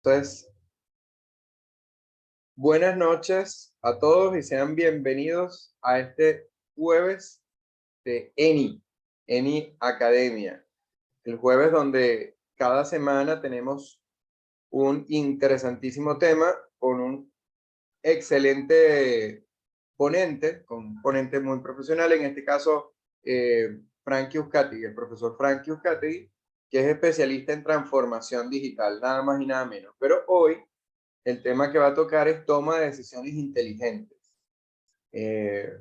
Entonces, buenas noches a todos y sean bienvenidos a este jueves de Eni Academia. El jueves donde cada semana tenemos un interesantísimo tema con un excelente ponente, con un ponente muy profesional, en este caso Frankie Uzcategui, el profesor Frankie Uzcategui, que es especialista en transformación digital, nada más y nada menos. Pero hoy el tema que va a tocar es toma de decisiones inteligentes.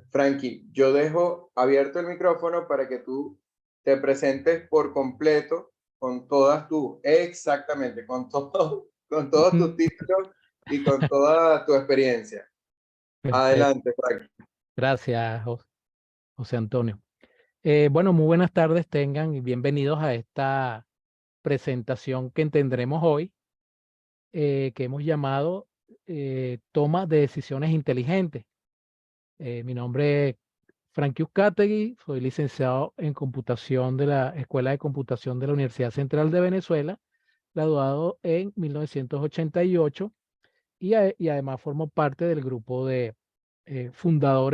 Frankie, yo dejo abierto el micrófono para que tú te presentes por completo con todas tus, exactamente, con todos tus títulos y con toda tu experiencia. Perfecto. Adelante, Frankie. Gracias, José Antonio. Bueno, muy buenas tardes tengan y bienvenidos a esta presentación que tendremos hoy, que hemos llamado Toma de Decisiones Inteligentes. Mi nombre es Frankie Uzcategui, soy licenciado en computación de la Escuela de Computación de la Universidad Central de Venezuela, graduado en 1988 y además formo parte del grupo de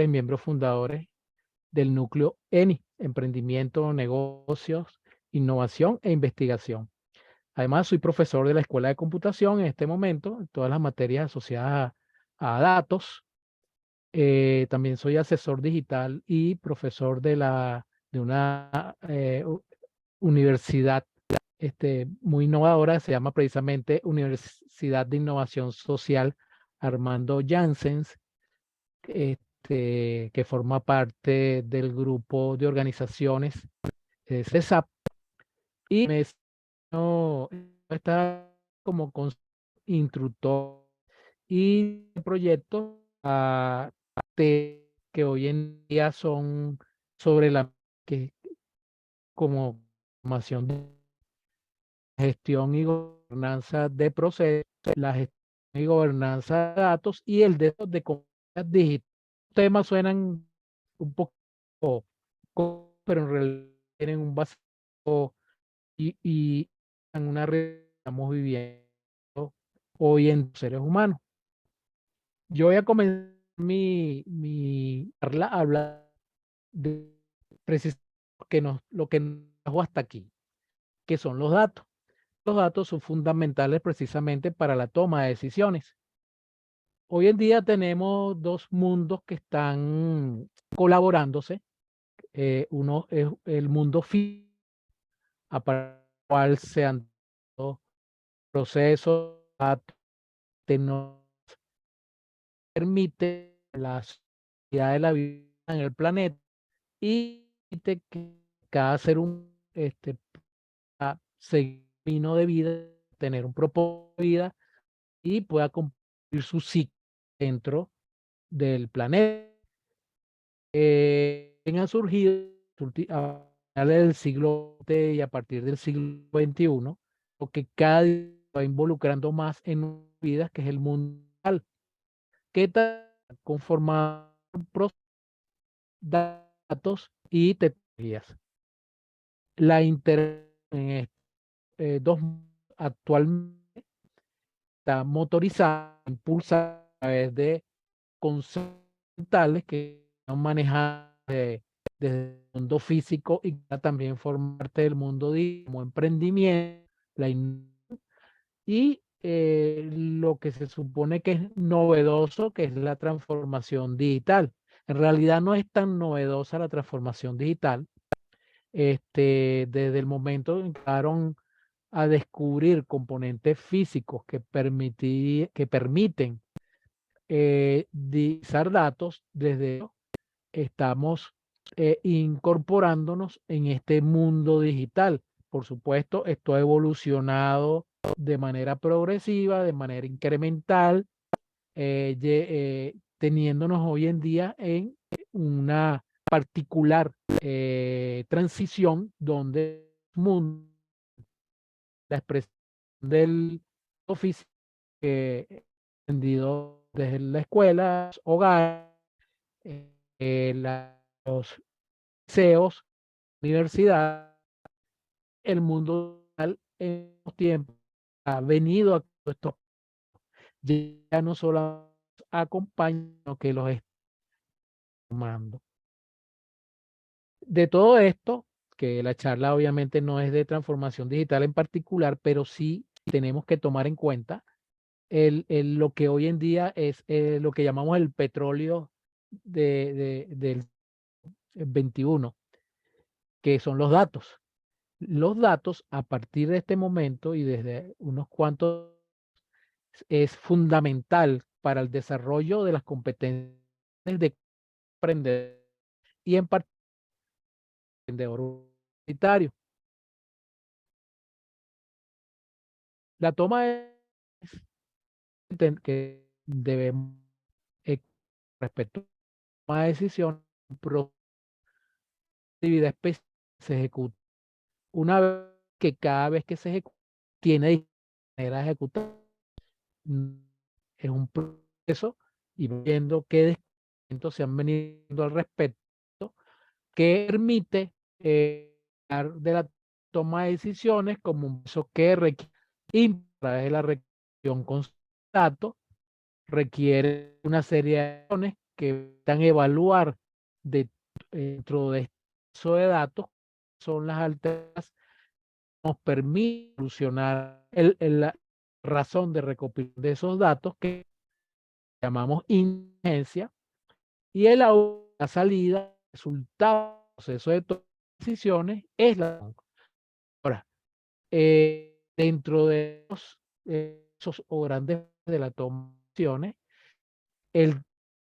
miembros fundadores del núcleo ENI, Emprendimiento, Negocios, Innovación e Investigación. Además, soy profesor de la Escuela de Computación en este momento, en todas las materias asociadas a datos. También soy asesor digital y profesor de una universidad muy innovadora, se llama precisamente Universidad de Innovación Social Armando Janssens, que forma parte del grupo de organizaciones CESAP, y no, está como instructor y proyectos que hoy en día son sobre la que como formación de gestión y gobernanza de procesos, la gestión y gobernanza de datos y el de comunidad digital. Los temas suenan un poco, pero en realidad tienen un básico y en una red que estamos viviendo hoy en seres humanos. Yo voy a comenzar mi charla a hablar de precisamente lo que nos trajo hasta aquí, que son los datos. Los datos son fundamentales precisamente para la toma de decisiones. Hoy en día tenemos dos mundos que están colaborándose. Uno es el mundo físico, a partir del cual se han dado procesos, datos, tecnología, permite la sociedad de la vida en el planeta y permite que cada ser humano seguir un camino de vida, tener un propósito de vida y pueda cumplir su ciclo dentro del planeta. Han surgido a finales del siglo XX y a partir del siglo XXI, porque cada día va involucrando más en vidas, que es el mundo real, que está conformado por datos y tecnologías. La interacción en dos actualmente está motorizada, impulsada a través de conceptos mentales que son manejados desde el mundo físico y que también forman parte del mundo como emprendimiento, y lo que se supone que es novedoso, que es la transformación digital. En realidad no es tan novedosa la transformación digital. Desde el momento en que empezaron a descubrir componentes físicos que permiten divisar datos, desde estamos incorporándonos en este mundo digital. Por supuesto, esto ha evolucionado de manera progresiva, de manera incremental, teniéndonos hoy en día en una particular transición donde el mundo, la expresión del oficio aprendido desde la escuela, hogar, los liceos, universidad, el mundo real en los tiempos ha venido a estos ya no solo acompañan, sino que los están tomando. De todo esto, que la charla obviamente no es de transformación digital en particular, pero sí tenemos que tomar en cuenta lo que hoy en día es lo que llamamos el petróleo del 21, que son los datos. Los datos, a partir de este momento y desde unos cuantos, es fundamental para el desarrollo de las competencias de aprender y en particular emprendedor universitario. La toma que debemos respecto a la toma de decisión, actividad específica se ejecuta. Una vez que cada vez que se ejecuta, tiene manera de ejecutar. Es un proceso y viendo qué descubrimientos se han venido al respecto que permite hablar de la toma de decisiones como un proceso que requiere a través de la recolección con datos, requiere una serie de acciones que van a evaluar dentro de este proceso de datos son las alternativas que nos permiten solucionar la razón de recopilación de esos datos que llamamos inteligencia y la salida, resultado del proceso de toma de decisiones es la. Ahora, dentro de esos o grandes de la toma de decisiones, el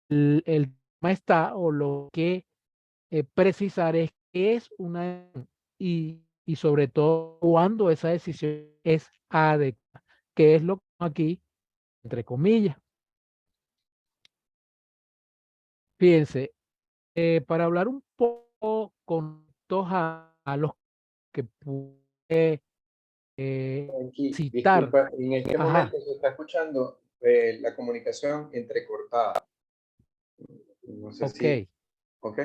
tema está o lo que precisar es qué es una y sobre todo cuando esa decisión es adecuada, que es lo que aquí, entre comillas. Fíjense, para hablar un poco con todos a los que pude Aquí, citar. disculpa, en este Ajá, momento se está escuchando la comunicación entrecortada. No sé ok. si, ok,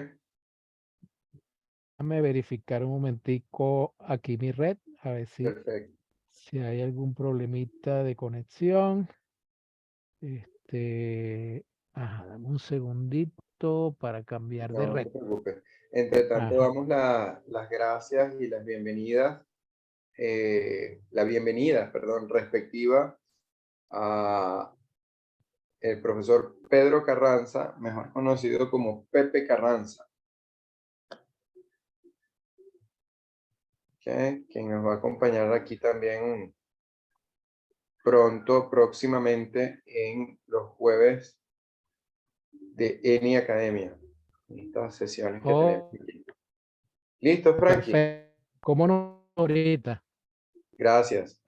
Déjame verificar un momentico aquí mi red, a ver perfecto. si hay algún problemita de conexión. Ajá, dame un segundito para cambiar de No red. te preocupes. Entre tanto, Ajá. damos las gracias y las bienvenidas, la bienvenida, perdón, respectiva a el profesor Pedro Carranza, mejor conocido como Pepe Carranza, ¿ok? Quien nos va a acompañar aquí también pronto, próximamente, en los jueves de ENI Academia, estas sesiones que tenemos Oh, aquí. ¿Listo, Frankie? perfecto. ¿Cómo no ahorita? Gracias.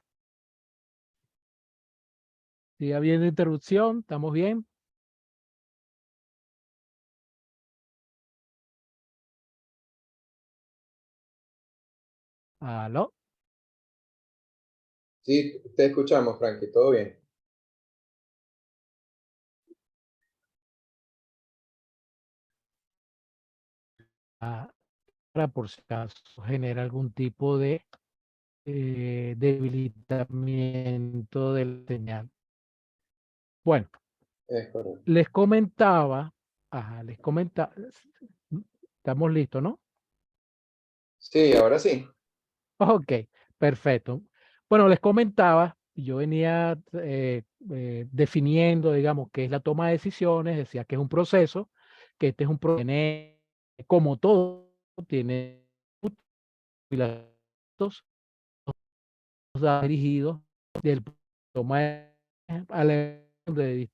Sigue habiendo interrupción, ¿estamos bien? ¿Aló? Sí, te escuchamos, Frankie, todo bien. Ah, para por si acaso genera algún tipo de debilitamiento del señal. Bueno, Es correcto. les comentaba, estamos listos, ¿no? Sí, ahora sí. Ok, perfecto. Bueno, les comentaba, yo venía definiendo, digamos, qué es la toma de decisiones, decía que es un proceso, que este es un proceso, como todo, tiene pilotos dirigidos del toma de alternativas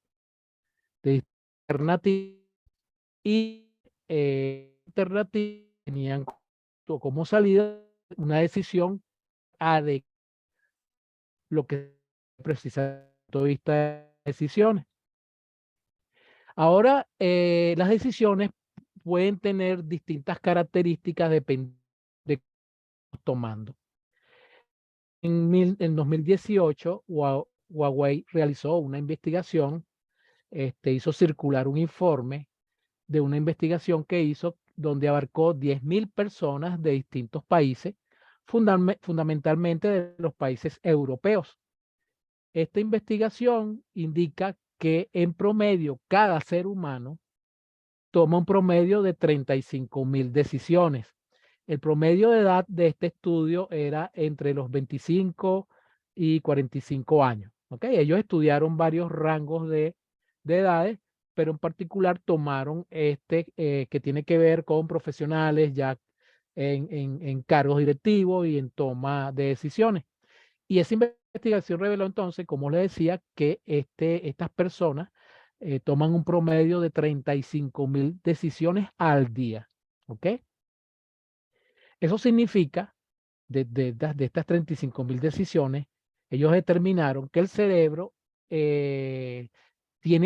y alternativas tenían como salida una decisión adecuada, lo que precisa desde el punto de vista de decisiones. Ahora, las decisiones pueden tener distintas características dependiendo de qué estamos tomando. En 2018, Huawei realizó una investigación, hizo circular un informe de una investigación que hizo donde abarcó 10.000 personas de distintos países, fundamentalmente de los países europeos. esta investigación indica que en promedio cada ser humano toma un promedio de 35.000 decisiones. El promedio de edad de este estudio era entre los 25 y 45 años. ¿Ok? Ellos estudiaron varios rangos de edades, pero en particular tomaron este que tiene que ver con profesionales ya en cargos directivos y en toma de decisiones. Y esa investigación reveló entonces, como les decía, que estas personas toman un promedio de 35.000 decisiones al día. ¿Ok? Eso significa, de estas 35.000 decisiones, ellos determinaron que el cerebro tiene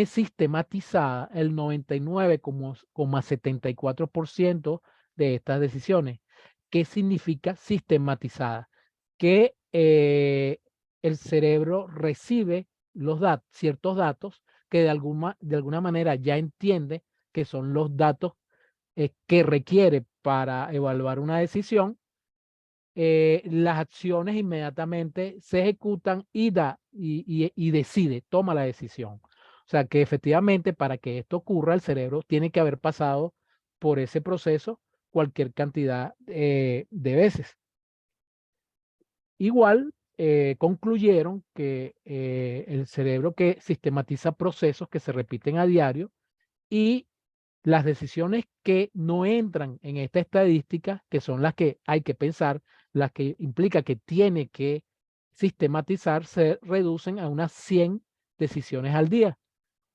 sistematizada el 99,74% de estas decisiones. ¿Qué significa sistematizada? Que el cerebro recibe ciertos datos que de alguna manera ya entiende que son los datos que requiere para evaluar una decisión. Las acciones inmediatamente se ejecutan y decide, toma la decisión. O sea que efectivamente para que esto ocurra, el cerebro tiene que haber pasado por ese proceso cualquier cantidad de veces. Igual concluyeron que el cerebro que sistematiza procesos que se repiten a diario y las decisiones que no entran en esta estadística, que son las que hay que pensar, las que implica que tiene que sistematizar, se reducen a unas 100 decisiones al día.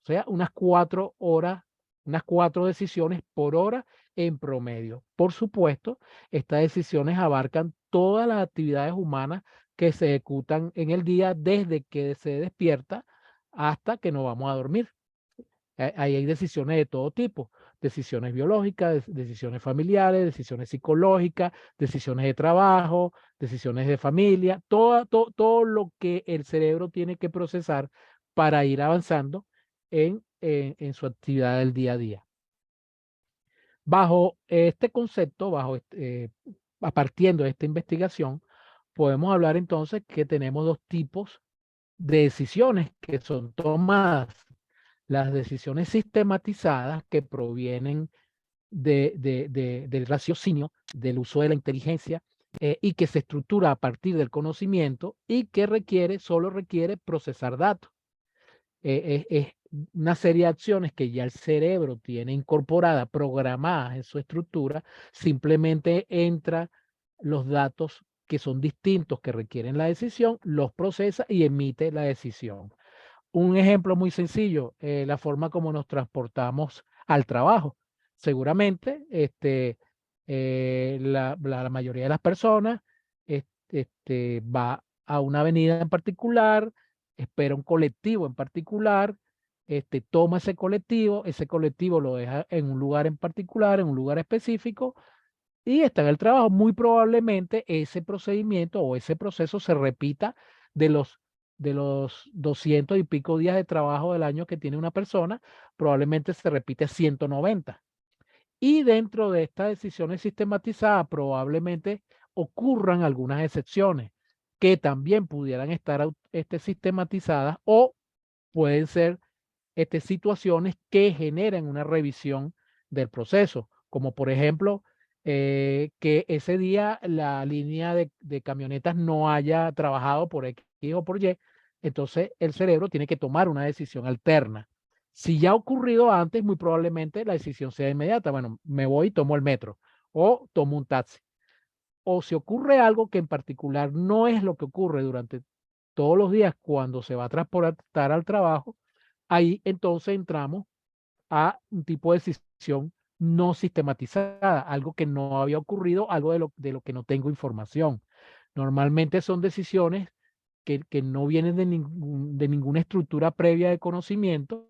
O sea, unas 4 horas, unas 4 decisiones por hora en promedio. Por supuesto, estas decisiones abarcan todas las actividades humanas que se ejecutan en el día desde que se despierta hasta que nos vamos a dormir. Ahí hay decisiones de todo tipo, decisiones biológicas, decisiones familiares, decisiones psicológicas, decisiones de trabajo, decisiones de familia, todo lo que el cerebro tiene que procesar para ir avanzando en su actividad del día a día. Bajo este concepto, partiendo de esta investigación, podemos hablar entonces que tenemos dos tipos de decisiones que son tomadas: las decisiones sistematizadas que provienen del raciocinio, del uso de la inteligencia, y que se estructura a partir del conocimiento y que solo requiere procesar datos. Es una serie de acciones que ya el cerebro tiene incorporada, programadas en su estructura, simplemente entra los datos que son distintos que requieren la decisión, los procesa y emite la decisión. Un ejemplo muy sencillo, la forma como nos transportamos al trabajo. Seguramente la mayoría de las personas va a una avenida en particular, espera un colectivo en particular, toma ese colectivo lo deja en un lugar en particular, en un lugar específico, y está en el trabajo. Muy probablemente ese procedimiento o ese proceso se repita de los 200 y pico días de trabajo del año que tiene una persona, probablemente se repite 190. Y dentro de estas decisiones sistematizadas probablemente ocurran algunas excepciones que también pudieran estar sistematizadas, o pueden ser situaciones que generen una revisión del proceso, como por ejemplo que ese día la línea de camionetas no haya trabajado por X o por Y, entonces el cerebro tiene que tomar una decisión alterna. Si ya ha ocurrido antes, muy probablemente la decisión sea inmediata. Bueno, me voy y tomo el metro o tomo un taxi. O si ocurre algo que en particular no es lo que ocurre durante todos los días cuando se va a transportar al trabajo, ahí entonces entramos a un tipo de decisión no sistematizada, algo que no había ocurrido, algo de lo que no tengo información. Normalmente son decisiones que no vienen de ninguna estructura previa de conocimiento,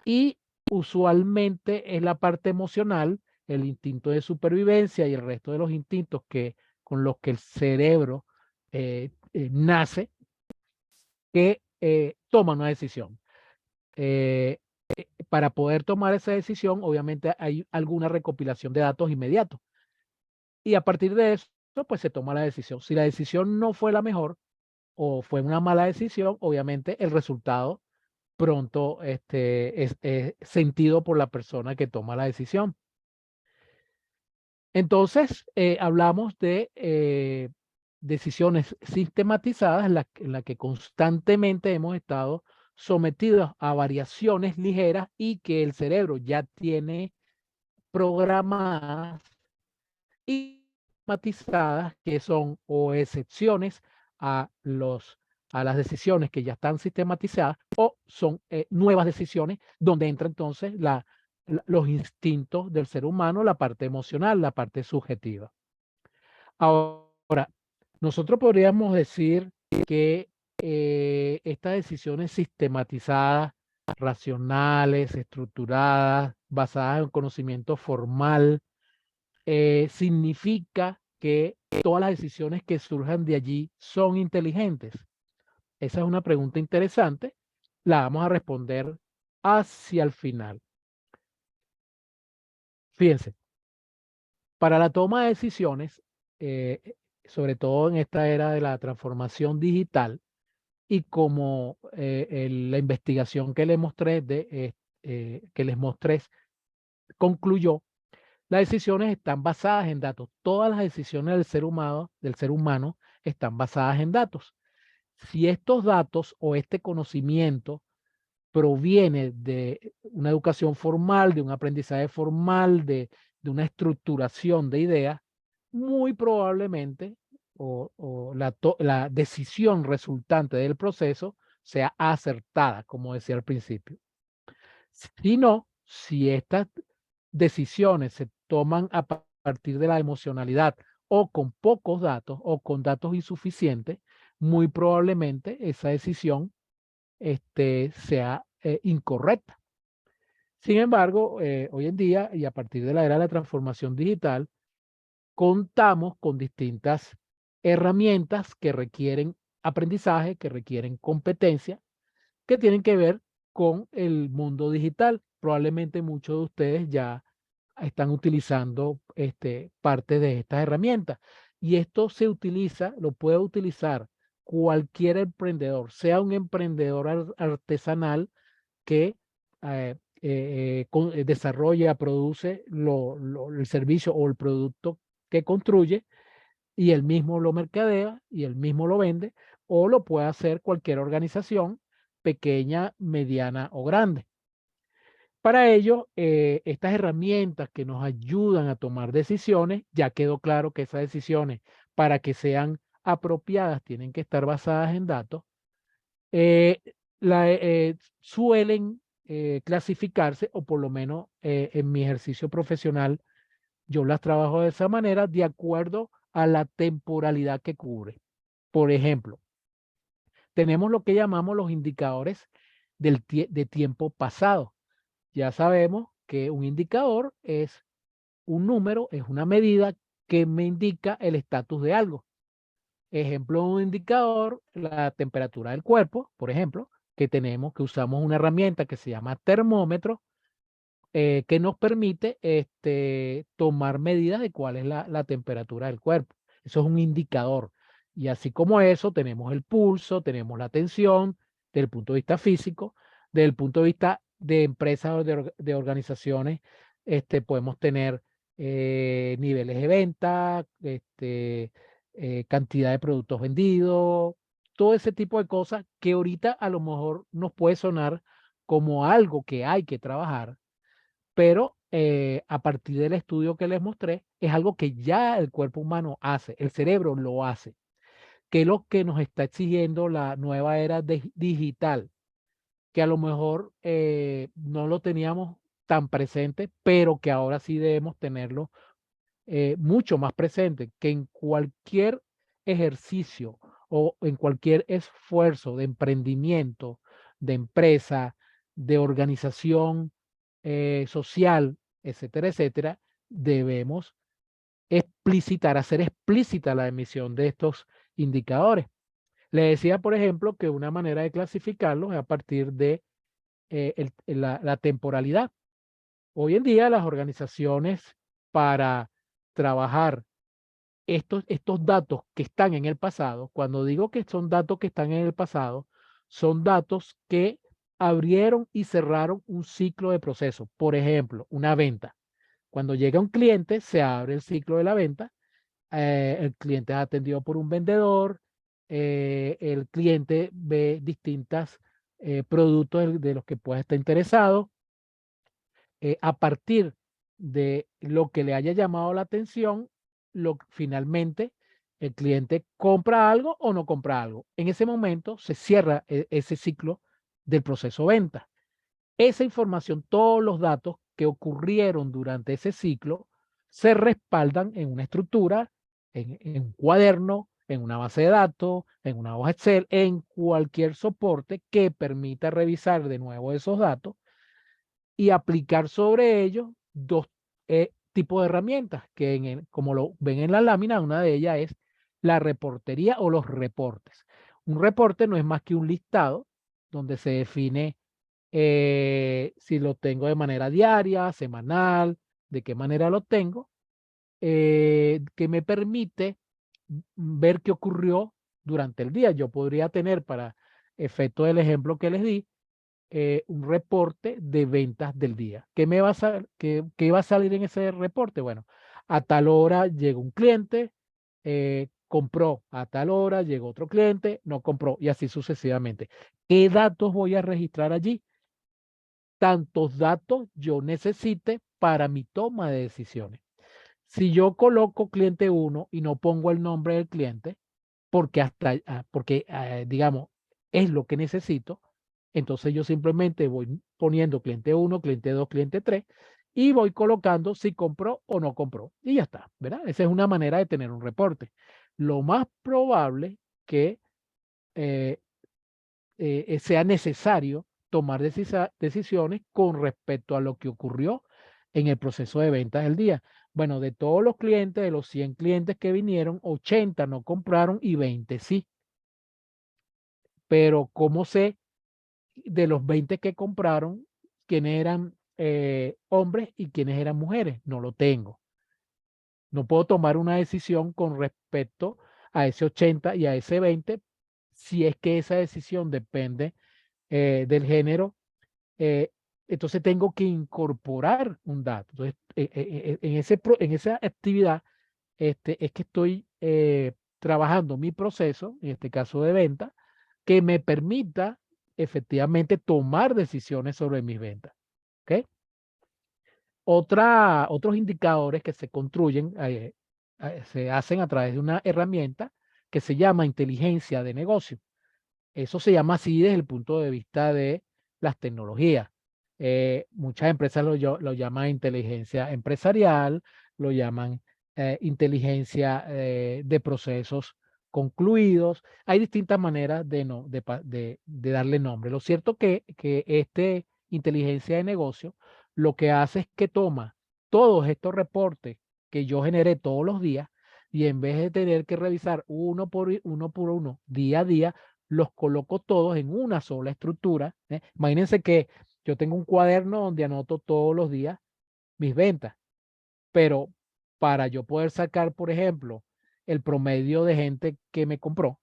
y usualmente es la parte emocional, el instinto de supervivencia y el resto de los instintos con los que el cerebro nace, que toman una decisión. Para poder tomar esa decisión, obviamente hay alguna recopilación de datos inmediatos. Y a partir de eso, pues se toma la decisión. Si la decisión no fue la mejor, o fue una mala decisión, obviamente el resultado pronto es sentido por la persona que toma la decisión. Entonces, hablamos de decisiones sistematizadas en la que constantemente hemos estado sometidos a variaciones ligeras y que el cerebro ya tiene programadas y sistematizadas, que son o excepciones a a las decisiones que ya están sistematizadas, o son nuevas decisiones donde entra entonces los instintos del ser humano, la parte emocional, la parte subjetiva. Ahora, nosotros podríamos decir que estas decisiones sistematizadas, racionales, estructuradas, basadas en conocimiento formal, significa que todas las decisiones que surjan de allí son inteligentes. Esa es una pregunta interesante. La vamos a responder hacia el final. Fíjense, para la toma de decisiones, sobre todo en esta era de la transformación digital, y como la investigación que les mostré, concluyó, las decisiones están basadas en datos. Todas las decisiones del ser humano están basadas en datos. Si estos datos o este conocimiento proviene de una educación formal, de un aprendizaje formal, de una estructuración de ideas, muy probablemente la decisión resultante del proceso sea acertada, como decía al principio. Si no, si estas decisiones se toman a partir de la emocionalidad o con pocos datos o con datos insuficientes, muy probablemente esa decisión sea incorrecta. Sin embargo, hoy en día y a partir de la era de la transformación digital, contamos con distintas herramientas que requieren aprendizaje, que requieren competencia, que tienen que ver con el mundo digital. Probablemente muchos de ustedes ya están utilizando parte de estas herramientas. Y esto se utiliza, lo puede utilizar cualquier emprendedor, sea un emprendedor artesanal que desarrolla, produce el servicio o el producto que construye y él mismo lo mercadea y él mismo lo vende, o lo puede hacer cualquier organización, pequeña, mediana o grande. Para ello, estas herramientas que nos ayudan a tomar decisiones, ya quedó claro que esas decisiones, para que sean apropiadas, tienen que estar basadas en datos, eh, suelen clasificarse, o por lo menos en mi ejercicio profesional, yo las trabajo de esa manera, de acuerdo a la temporalidad que cubre. Por ejemplo, tenemos lo que llamamos los indicadores de tiempo pasado. Ya sabemos que un indicador es un número, es una medida que me indica el estatus de algo. Ejemplo, un indicador, la temperatura del cuerpo, por ejemplo, que usamos una herramienta que se llama termómetro, que nos permite tomar medidas de cuál es la temperatura del cuerpo. Eso es un indicador. Y así como eso, tenemos el pulso, tenemos la tensión, desde el punto de vista físico, desde el punto de vista de empresas o de organizaciones, podemos tener niveles de venta, cantidad de productos vendidos, todo ese tipo de cosas que ahorita a lo mejor nos puede sonar como algo que hay que trabajar, pero a partir del estudio que les mostré, es algo que ya el cuerpo humano hace, el cerebro lo hace, que es lo que nos está exigiendo la nueva era digital, que a lo mejor no lo teníamos tan presente, pero que ahora sí debemos tenerlo mucho más presente, que en cualquier ejercicio o en cualquier esfuerzo de emprendimiento, de empresa, de organización social, etcétera, etcétera, debemos hacer explícita la emisión de estos indicadores. Le decía, por ejemplo, que una manera de clasificarlos es a partir de la temporalidad. Hoy en día las organizaciones, para trabajar estos datos que están en el pasado, cuando digo que son datos que están en el pasado, son datos que abrieron y cerraron un ciclo de proceso. Por ejemplo, una venta. Cuando llega un cliente, se abre el ciclo de la venta. El cliente es atendido por un vendedor. El cliente ve distintos productos de los que pueda estar interesado. A partir de lo que le haya llamado la atención, finalmente el cliente compra algo o no compra algo. En ese momento se cierra ese ciclo del proceso venta. Esa información, todos los datos que ocurrieron durante ese ciclo, se respaldan en una estructura, en un cuaderno, en una base de datos, en una hoja Excel, en cualquier soporte que permita revisar de nuevo esos datos y aplicar sobre ellos dos tipos de herramientas, que como lo ven en la lámina, una de ellas es la reportería o los reportes. Un reporte no es más que un listado donde se define si lo tengo de manera diaria, semanal, de qué manera lo tengo, que me permite ver qué ocurrió durante el día. Yo podría tener, para efecto del ejemplo que les di, un reporte de ventas del día. ¿Qué va a salir en ese reporte? Bueno, a tal hora llegó un cliente, compró, a tal hora llegó otro cliente, no compró, y así sucesivamente. ¿Qué datos voy a registrar allí? Tantos datos yo necesite para mi toma de decisiones. Si yo coloco cliente 1 y no pongo el nombre del cliente, porque digamos, es lo que necesito, entonces yo simplemente voy poniendo cliente 1, cliente 2, cliente 3 y voy colocando si compró o no compró y ya está, ¿verdad? Esa es una manera de tener un reporte. Lo más probable que eh, sea necesario tomar decisiones con respecto a lo que ocurrió en el proceso de ventas del día. Bueno, de todos los clientes, de los 100 clientes que vinieron, 80 no compraron y 20 sí. Pero ¿cómo sé de los 20 que compraron quiénes eran hombres y quiénes eran mujeres? No lo tengo. No puedo tomar una decisión con respecto a ese 80 y a ese 20 si es que esa decisión depende del género. eh, entonces tengo que incorporar un dato. Entonces, en esa actividad es que estoy trabajando mi proceso, en este caso de venta, que me permita efectivamente tomar decisiones sobre mis ventas. ¿Ok? Otros indicadores que se construyen, se hacen a través de una herramienta que se llama inteligencia de negocio. Eso se llama así desde el punto de vista de las tecnologías. Muchas empresas lo llaman inteligencia empresarial, lo llaman inteligencia de procesos concluidos. Hay distintas maneras de darle nombre. Lo cierto que este inteligencia de negocio lo que hace es que toma todos estos reportes que yo generé todos los días y en vez de tener que revisar uno por uno, día a día, los coloco todos en una sola estructura. Imagínense que yo tengo un cuaderno donde anoto todos los días mis ventas, pero para yo poder sacar, por ejemplo, el promedio de gente que me compró,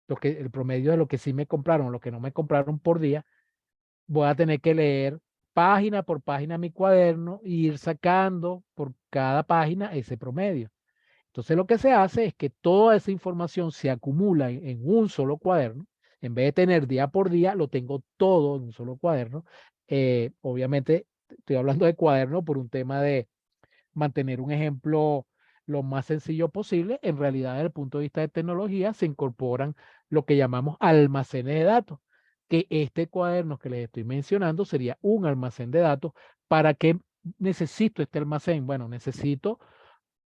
el promedio de lo que sí me compraron, lo que no me compraron por día, voy a tener que leer página por página mi cuaderno e ir sacando por cada página ese promedio. Entonces lo que se hace es que toda esa información se acumula en un solo cuaderno. En vez de tener día por día, lo tengo todo en un solo cuaderno. Obviamente estoy hablando de cuaderno por un tema de mantener un ejemplo lo más sencillo posible. En realidad, desde el punto de vista de tecnología, se incorporan lo que llamamos almacenes de datos, que este cuaderno que les estoy mencionando sería un almacén de datos. ¿Para qué necesito este almacén? Bueno, necesito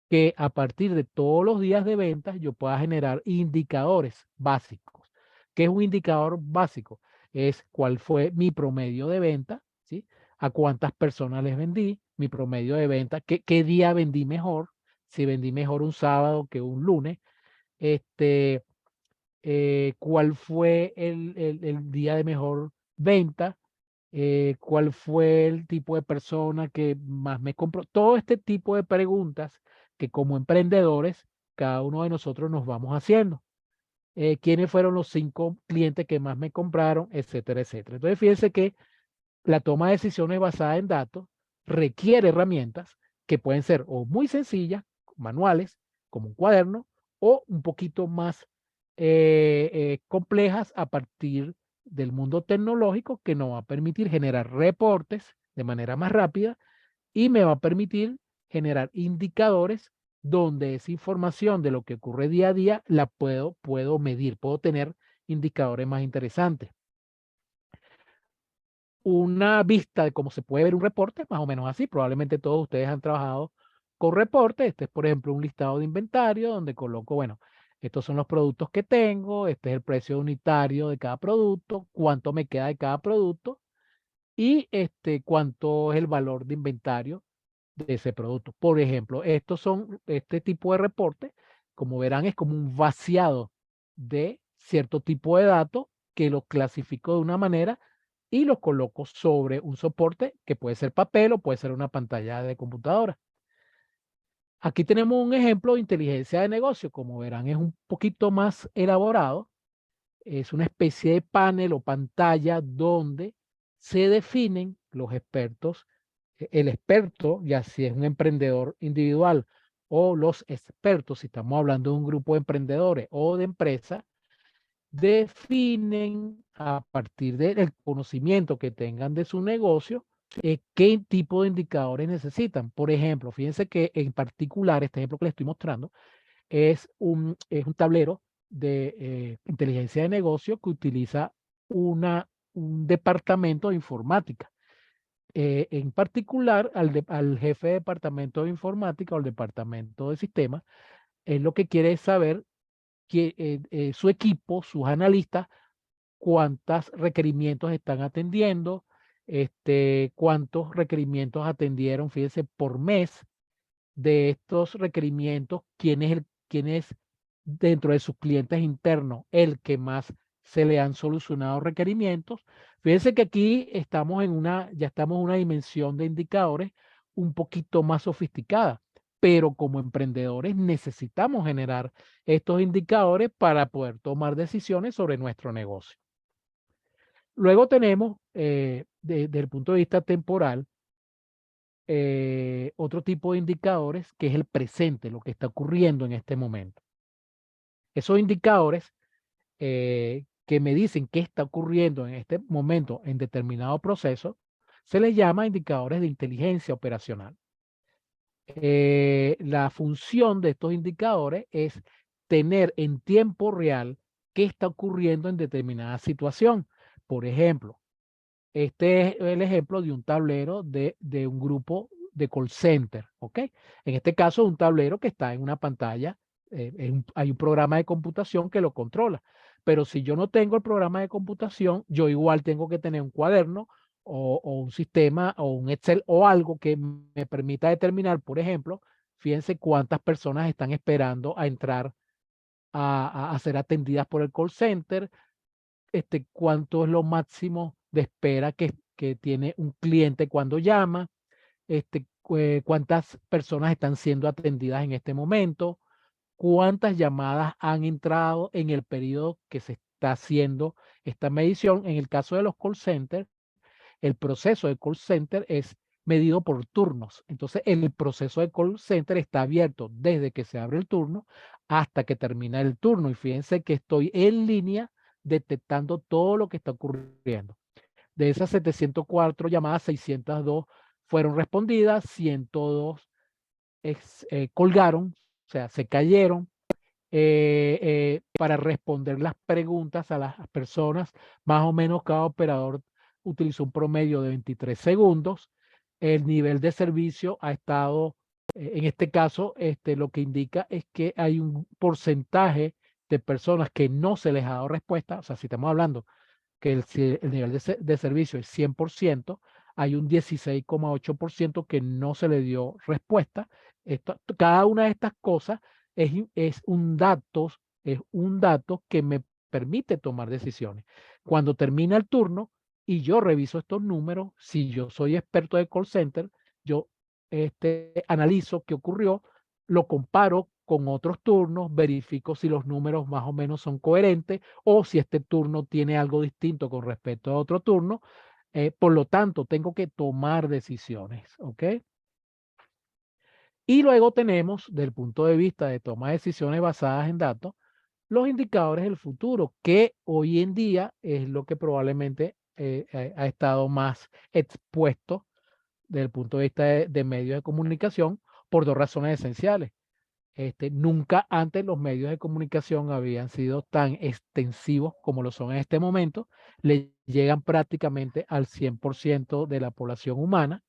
que a partir de todos los días de ventas yo pueda generar indicadores básicos. ¿Qué es un indicador básico? Es cuál fue mi promedio de venta, ¿sí? A cuántas personas les vendí, mi promedio de venta, qué día vendí mejor, si vendí mejor un sábado que un lunes, este, cuál fue el día de mejor venta, cuál fue el tipo de persona que más me compró. Todo este tipo de preguntas que como emprendedores, cada uno de nosotros nos vamos haciendo. ¿Quiénes fueron los 5 clientes que más me compraron? Etcétera, etcétera. Entonces, fíjense que la toma de decisiones basada en datos requiere herramientas que pueden ser o muy sencillas, manuales, como un cuaderno, o un poquito más complejas a partir del mundo tecnológico, que nos va a permitir generar reportes de manera más rápida y me va a permitir generar indicadores donde esa información de lo que ocurre día a día la puedo medir, puedo tener indicadores más interesantes. Una vista de cómo se puede ver un reporte, más o menos así. Probablemente todos ustedes han trabajado con reportes. Este es, por ejemplo, un listado de inventario donde coloco, bueno, estos son los productos que tengo, este es el precio unitario de cada producto, cuánto me queda de cada producto y cuánto es el valor de inventario de ese producto. Por ejemplo, este tipo de reporte, como verán, es como un vaciado de cierto tipo de datos que los clasifico de una manera y los coloco sobre un soporte que puede ser papel o puede ser una pantalla de computadora. Aquí tenemos un ejemplo de inteligencia de negocio. Como verán, es un poquito más elaborado. Es una especie de panel o pantalla donde se definen los expertos, el experto, ya si es un emprendedor individual, o los expertos, si estamos hablando de un grupo de emprendedores o de empresas, definen a partir del conocimiento que tengan de su negocio, qué tipo de indicadores necesitan. Por ejemplo, fíjense que en particular, este ejemplo que les estoy mostrando, es un tablero de inteligencia de negocio que utiliza un departamento de informática. En particular, al jefe de departamento de informática o el departamento de sistemas, es lo que quiere es saber que su equipo, sus analistas, cuántos requerimientos están atendiendo, cuántos requerimientos atendieron, fíjense, por mes de estos requerimientos, quién es dentro de sus clientes internos el que más se le han solucionado requerimientos. Fíjense que aquí ya estamos en una dimensión de indicadores un poquito más sofisticada, pero como emprendedores necesitamos generar estos indicadores para poder tomar decisiones sobre nuestro negocio. Luego tenemos, desde el punto de vista temporal, otro tipo de indicadores que es el presente, lo que está ocurriendo en este momento. Esos indicadores que me dicen qué está ocurriendo en este momento en determinado proceso, se les llama indicadores de inteligencia operacional. La función de estos indicadores es tener en tiempo real qué está ocurriendo en determinada situación. Por ejemplo, este es el ejemplo de un tablero de un grupo de call center, ¿ok? En este caso, un tablero que está en una pantalla, hay un programa de computación que lo controla. Pero si yo no tengo el programa de computación, yo igual tengo que tener un cuaderno o un sistema o un Excel o algo que me permita determinar, por ejemplo, fíjense cuántas personas están esperando a entrar a ser atendidas por el call center, cuánto es lo máximo de espera que tiene un cliente cuando llama, cuántas personas están siendo atendidas en este momento, cuántas llamadas han entrado en el periodo que se está haciendo esta medición. En el caso de los call centers, el proceso de call center es medido por turnos. Entonces, el proceso de call center está abierto desde que se abre el turno hasta que termina el turno. Y fíjense que estoy en línea detectando todo lo que está ocurriendo. De esas 704 llamadas, 602 fueron respondidas, 102 colgaron, o sea, se cayeron. Para responder las preguntas a las personas, más o menos cada operador utilizó un promedio de 23 segundos. El nivel de servicio ha estado, en este caso, lo que indica es que hay un porcentaje de personas que no se les ha dado respuesta. O sea, si estamos hablando que si el nivel de servicio es 100%, hay un 16,8% que no se le dio respuesta. Cada una de estas cosas es un dato que me permite tomar decisiones. Cuando termina el turno y yo reviso estos números, si yo soy experto de call center, yo analizo qué ocurrió, lo comparo con otros turnos, verifico si los números más o menos son coherentes o si este turno tiene algo distinto con respecto a otro turno. Por lo tanto, tengo que tomar decisiones, ¿ok? Y luego tenemos, desde el punto de vista de toma de decisiones basadas en datos, los indicadores del futuro, que hoy en día es lo que probablemente ha estado más expuesto desde el punto de vista de medios de comunicación por dos razones esenciales. Nunca antes los medios de comunicación habían sido tan extensivos como lo son en este momento. Le llegan prácticamente al 100% de la población humana.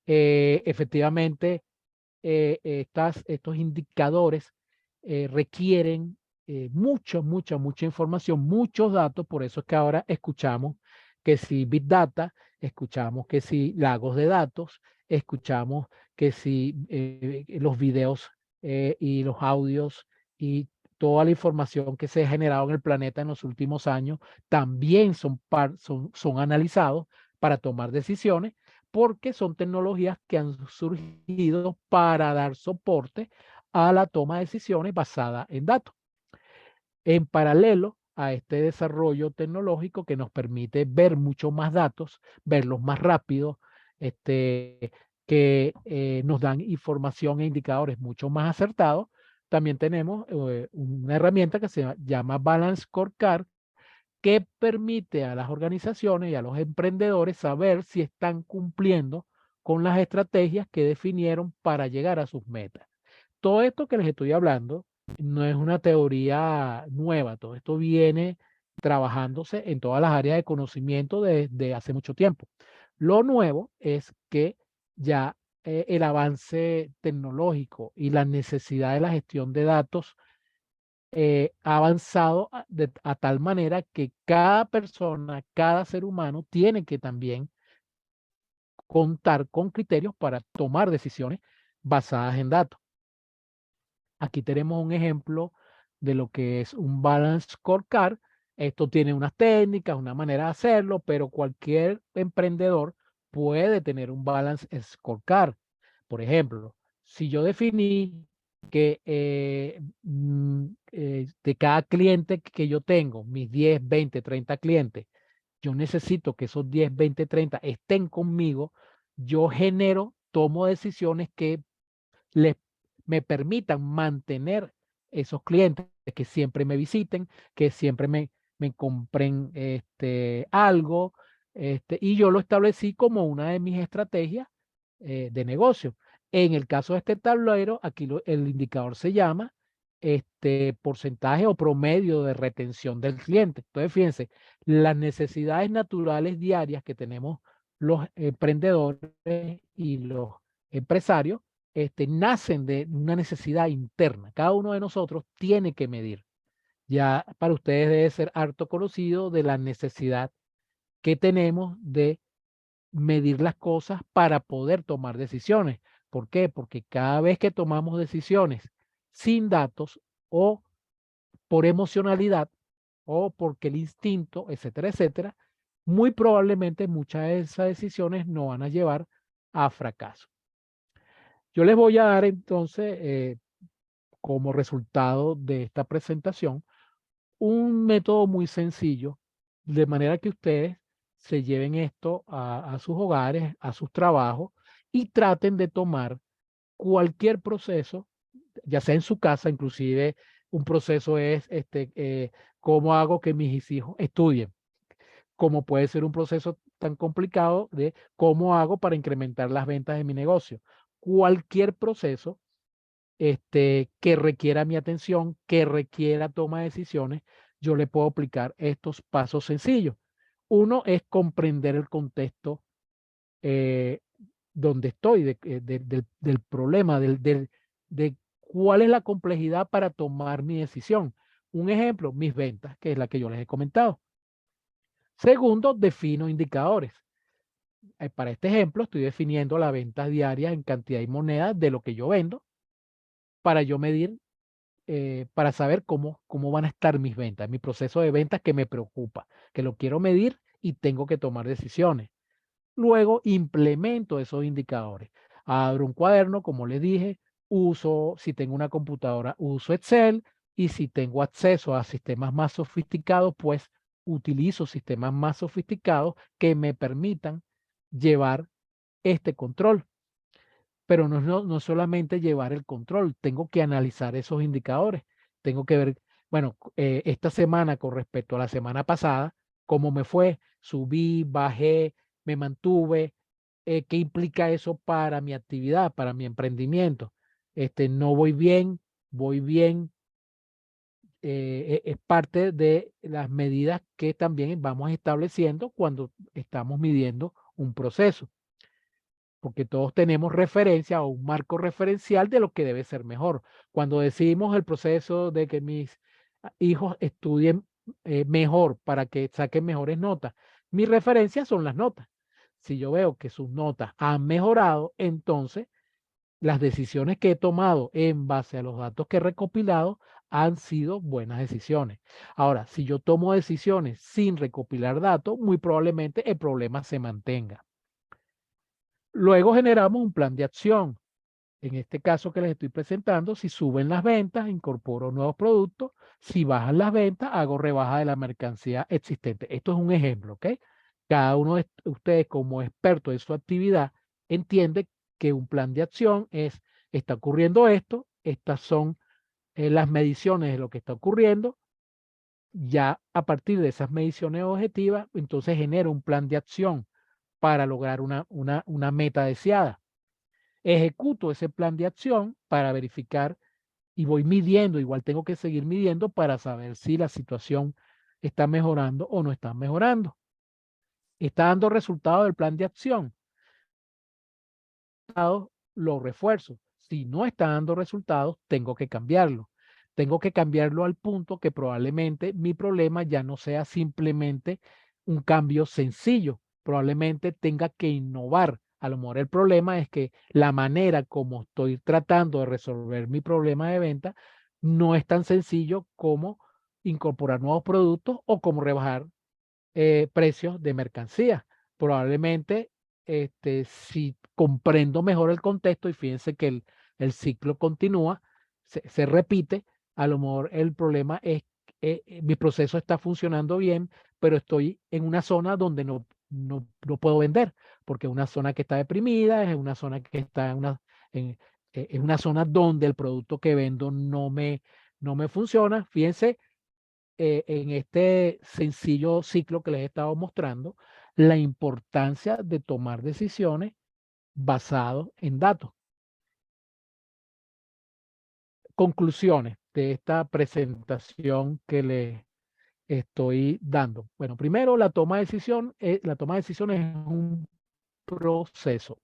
Efectivamente, estos indicadores requieren mucha información, muchos datos. Por eso es que ahora escuchamos que si Big Data, escuchamos que si lagos de datos, escuchamos que si los videos y los audios y toda la información que se ha generado en el planeta en los últimos años también son analizados para tomar decisiones, porque son tecnologías que han surgido para dar soporte a la toma de decisiones basada en datos. En paralelo a este desarrollo tecnológico que nos permite ver mucho más datos, verlos más rápido, que nos dan información e indicadores mucho más acertados, también tenemos una herramienta que se llama Balance Scorecard, que permite a las organizaciones y a los emprendedores saber si están cumpliendo con las estrategias que definieron para llegar a sus metas. Todo esto que les estoy hablando no es una teoría nueva, todo esto viene trabajándose en todas las áreas de conocimiento desde hace mucho tiempo. Lo nuevo es que ya el avance tecnológico y la necesidad de la gestión de datos ha avanzado a tal manera que cada persona, cada ser humano tiene que también contar con criterios para tomar decisiones basadas en datos. Aquí tenemos un ejemplo de lo que es un Balance Scorecard. Esto tiene unas técnicas, una manera de hacerlo, pero cualquier emprendedor puede tener un Balance Scorecard. Por ejemplo, si yo definí que de cada cliente que yo tengo, mis 10, 20, 30 clientes, yo necesito que esos 10, 20, 30 estén conmigo, yo tomo decisiones que les, me permitan mantener esos clientes, que siempre me visiten, que siempre me compren algo, y yo lo establecí como una de mis estrategias de negocio. En el caso de este tablero, aquí el indicador se llama porcentaje o promedio de retención del cliente. Entonces, fíjense, las necesidades naturales diarias que tenemos los emprendedores y los empresarios nacen de una necesidad interna. Cada uno de nosotros tiene que medir. Ya para ustedes debe ser harto conocido de la necesidad que tenemos de medir las cosas para poder tomar decisiones. ¿Por qué? Porque cada vez que tomamos decisiones sin datos o por emocionalidad o porque el instinto, etcétera, etcétera, muy probablemente muchas de esas decisiones no van a llevar a fracaso. Yo les voy a dar entonces, como resultado de esta presentación, un método muy sencillo, de manera que ustedes se lleven esto a sus hogares, a sus trabajos y traten de tomar cualquier proceso, ya sea en su casa, inclusive un proceso es cómo hago que mis hijos estudien, como puede ser un proceso tan complicado de cómo hago para incrementar las ventas de mi negocio. Cualquier proceso que requiera mi atención, que requiera toma de decisiones, yo le puedo aplicar estos pasos sencillos. Uno es comprender el contexto eh, donde estoy, del problema, de cuál es la complejidad para tomar mi decisión. Un ejemplo, mis ventas, que es la que yo les he comentado. Segundo, defino indicadores. Para este ejemplo, estoy definiendo la venta diaria en cantidad y moneda de lo que yo vendo para yo medir, para saber cómo van a estar mis ventas, mi proceso de ventas que me preocupa, que lo quiero medir y tengo que tomar decisiones. Luego implemento esos indicadores. Abro un cuaderno, como les dije, si tengo una computadora, uso Excel, y si tengo acceso a sistemas más sofisticados, pues utilizo sistemas más sofisticados que me permitan llevar este control. Pero no solamente llevar el control, tengo que analizar esos indicadores. Tengo que ver, bueno, esta semana con respecto a la semana pasada, cómo me fue, subí, bajé, me mantuve, qué implica eso para mi actividad, para mi emprendimiento. No voy bien, es parte de las medidas que también vamos estableciendo cuando estamos midiendo un proceso, porque todos tenemos referencia o un marco referencial de lo que debe ser mejor. Cuando decidimos el proceso de que mis hijos estudien mejor para que saquen mejores notas, mis referencias son las notas. Si yo veo que sus notas han mejorado, entonces las decisiones que he tomado en base a los datos que he recopilado han sido buenas decisiones. Ahora, si yo tomo decisiones sin recopilar datos, muy probablemente el problema se mantenga. Luego generamos un plan de acción. En este caso que les estoy presentando, si suben las ventas, incorporo nuevos productos. Si bajan las ventas, hago rebaja de la mercancía existente. Esto es un ejemplo, ¿ok? Cada uno de ustedes como experto de su actividad entiende que un plan de acción está ocurriendo esto, estas son las mediciones de lo que está ocurriendo. Ya a partir de esas mediciones objetivas, entonces genero un plan de acción para lograr una meta deseada. Ejecuto ese plan de acción para verificar y voy midiendo, igual tengo que seguir midiendo para saber si la situación está mejorando o no está mejorando. ¿Está dando resultado del plan de acción? Lo refuerzo. Si no está dando resultados, tengo que cambiarlo. Tengo que cambiarlo al punto que probablemente mi problema ya no sea simplemente un cambio sencillo. Probablemente tenga que innovar. A lo mejor el problema es que la manera como estoy tratando de resolver mi problema de venta no es tan sencillo como incorporar nuevos productos o como rebajar precios de mercancía. Probablemente, si comprendo mejor el contexto y fíjense que el ciclo continúa, se repite, a lo mejor el problema es mi proceso está funcionando bien, pero estoy en una zona donde no puedo vender, porque es una zona que está deprimida, es una zona que está es una zona donde el producto que vendo no me funciona. Fíjense en este sencillo ciclo que les he estado mostrando, la importancia de tomar decisiones basadas en datos. Conclusiones de esta presentación que les estoy dando. Bueno, primero la toma de decisiones es un proceso.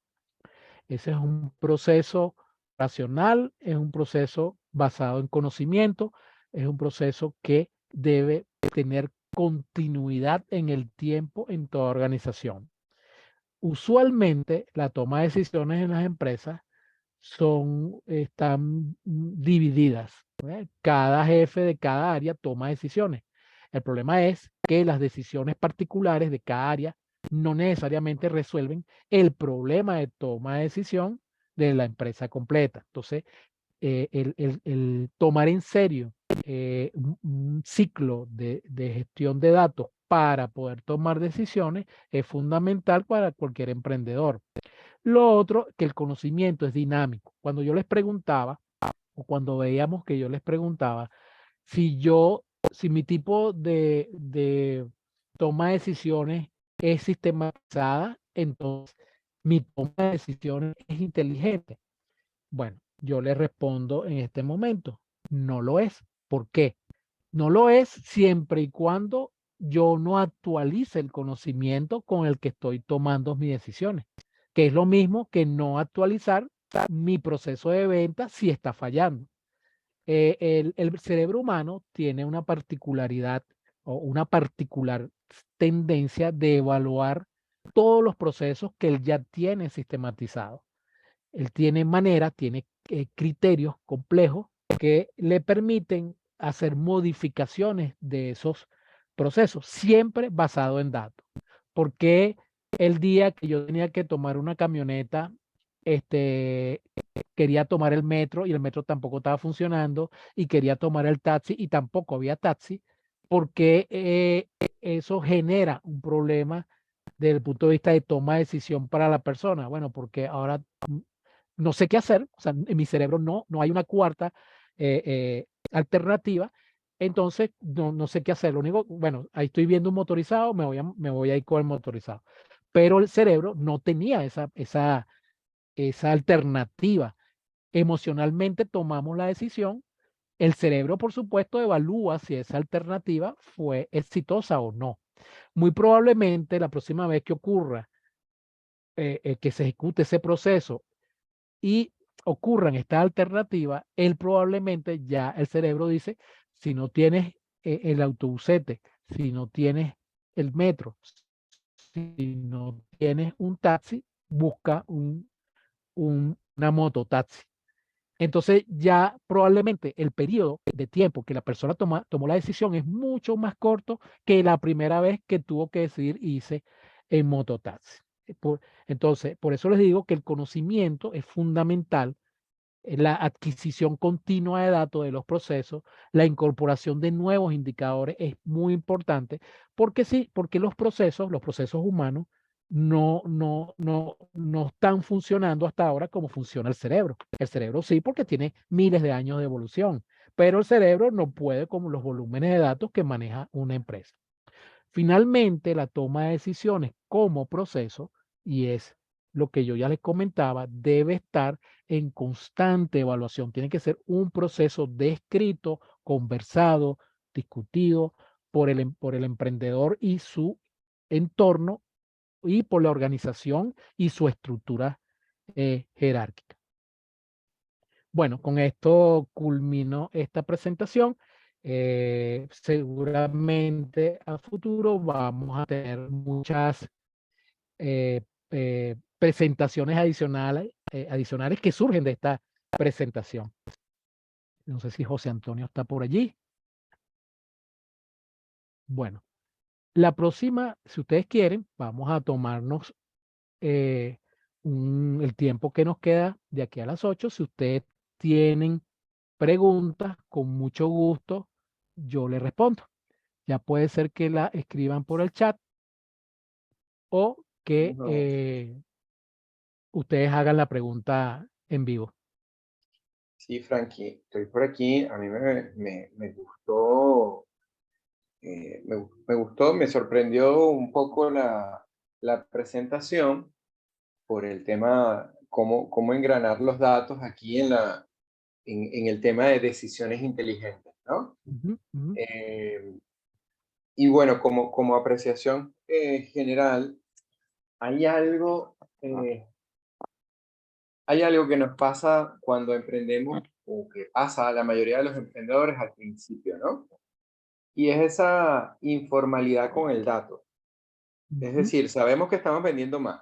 Ese es un proceso racional, es un proceso basado en conocimiento, es un proceso que debe tener continuidad en el tiempo en toda organización. Usualmente la toma de decisiones en las empresas están divididas. Cada jefe de cada área toma decisiones. El problema es que las decisiones particulares de cada área no necesariamente resuelven el problema de toma de decisión de la empresa completa. Entonces, el tomar en serio un ciclo de gestión de datos para poder tomar decisiones es fundamental para cualquier emprendedor. Lo otro, que el conocimiento es dinámico. Cuando yo les preguntaba, o cuando veíamos que yo les preguntaba, si mi tipo de toma de decisiones es sistematizada, entonces mi toma de decisiones es inteligente. Bueno, yo le respondo en este momento, no lo es. ¿Por qué? No lo es siempre y cuando yo no actualice el conocimiento con el que estoy tomando mis decisiones, que es lo mismo que no actualizar mi proceso de venta si está fallando. El cerebro humano tiene una particularidad o una particular tendencia de evaluar todos los procesos que él ya tiene sistematizados. Él tiene tiene criterios complejos que le permiten hacer modificaciones de esos procesos, siempre basado en datos. Porque el día que yo tenía que tomar una camioneta quería tomar el metro y el metro tampoco estaba funcionando, y quería tomar el taxi y tampoco había taxi, porque eso genera un problema desde el punto de vista de toma de decisión para la persona. Bueno, porque ahora no sé qué hacer, o sea, en mi cerebro no hay una cuarta alternativa, entonces no sé qué hacer. Lo único, bueno, ahí estoy viendo un motorizado, me voy a ir con el motorizado. Pero el cerebro no tenía esa alternativa. Emocionalmente tomamos la decisión. El cerebro, por supuesto, evalúa si esa alternativa fue exitosa o no. Muy probablemente la próxima vez que ocurra que se ejecute ese proceso y ocurran estas alternativas, él probablemente ya el cerebro dice, si no tienes el autobusete, si no tienes el metro, si no tienes un taxi, busca una mototaxi. Entonces ya probablemente el periodo de tiempo que la persona tomó la decisión es mucho más corto que la primera vez que tuvo que decidir irse en mototaxi. Entonces, por eso les digo que el conocimiento es fundamental, la adquisición continua de datos de los procesos, la incorporación de nuevos indicadores es muy importante, porque sí, porque los procesos humanos no están funcionando hasta ahora como funciona el cerebro. El cerebro sí, porque tiene miles de años de evolución, pero el cerebro no puede como los volúmenes de datos que maneja una empresa. Finalmente, la toma de decisiones como proceso, y es lo que yo ya les comentaba, debe estar en constante evaluación. Tiene que ser un proceso descrito, conversado, discutido por el emprendedor y su entorno, y por la organización y su estructura jerárquica. Bueno, con esto culmino esta presentación. Seguramente a futuro vamos a tener muchas eh, presentaciones adicionales que surgen de esta presentación. No sé si José Antonio está por allí. Bueno, la próxima, si ustedes quieren, vamos a tomarnos eh, el tiempo que nos queda de aquí a las 8. Si ustedes tienen preguntas, con mucho gusto yo les respondo. Ya puede ser que la escriban por el chat o que No. ustedes hagan la pregunta en vivo. Sí, Frankie, estoy por aquí. A mí me gustó, me gustó, me sorprendió un poco la presentación por el tema, cómo engranar los datos aquí en el tema de decisiones inteligentes, ¿no? Ujú, ujú. Eh, y bueno, como apreciación general, hay algo, eh, hay algo que nos pasa cuando emprendemos, o que pasa a la mayoría de los emprendedores al principio, ¿no? Y es esa informalidad con el dato. Es Ujú, decir, sabemos que estamos vendiendo más,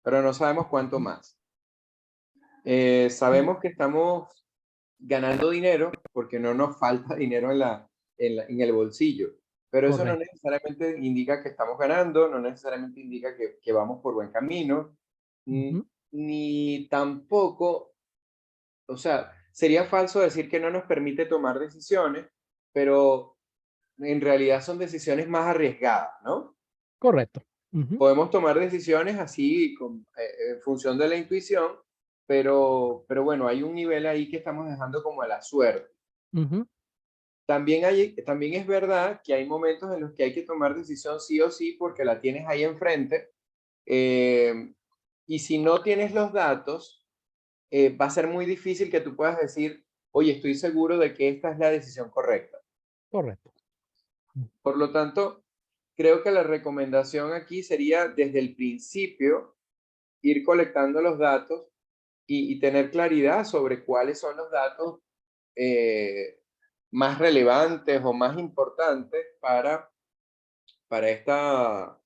pero no sabemos cuánto ujú, más. Sabemos que estamos ganando dinero porque no nos falta dinero en el bolsillo, pero eso no correcto. necesariamente indica que estamos ganando, no necesariamente indica que vamos por buen camino, Ujú, ni tampoco, o sea, sería falso decir que no nos permite tomar decisiones, pero en realidad son decisiones más arriesgadas, ¿no? correcto. Ujú, Podemos tomar decisiones así en función de la intuición, pero bueno, hay un nivel ahí que estamos dejando como a la suerte. ujú, También es verdad que hay momentos en los que hay que tomar decisión sí o sí porque la tienes ahí enfrente. eh, y si no tienes los datos, va a ser muy difícil que tú puedas decir, oye, estoy seguro de que esta es la decisión correcta. correcto. Por lo tanto, creo que la recomendación aquí sería desde el principio ir colectando los datos y tener claridad sobre cuáles son los datos eh, más relevantes o más importantes para, para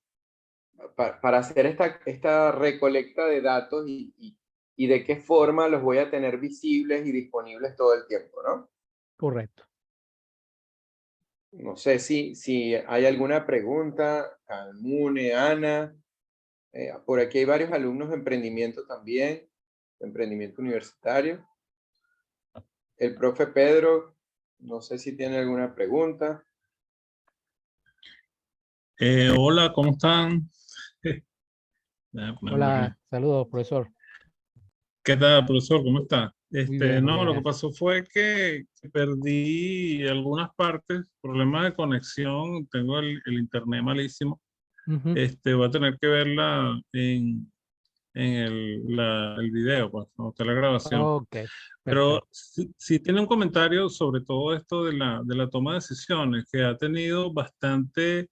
hacer esta recolecta de datos y de qué forma los voy a tener visibles y disponibles todo el tiempo, ¿no? Correcto. No sé si hay alguna pregunta, Calmune, Ana, por aquí hay varios alumnos de emprendimiento también. emprendimiento universitario. El profe Pedro, no sé si tiene alguna pregunta. Hola, ¿cómo están? Déjame ponerme aquí. Hola, saludos, profesor. ¿Qué tal, profesor? ¿Cómo está? Muy bien, muy No, bien, lo que gracias. pasó fue que perdí algunas partes, problemas de conexión, tengo el internet malísimo. Ujú. Voy a tener que verla en el video, pues, cuando esté la grabación. Ok, Pero perfecto. sí tiene un comentario sobre todo esto de la toma de decisiones, que ha tenido bastante,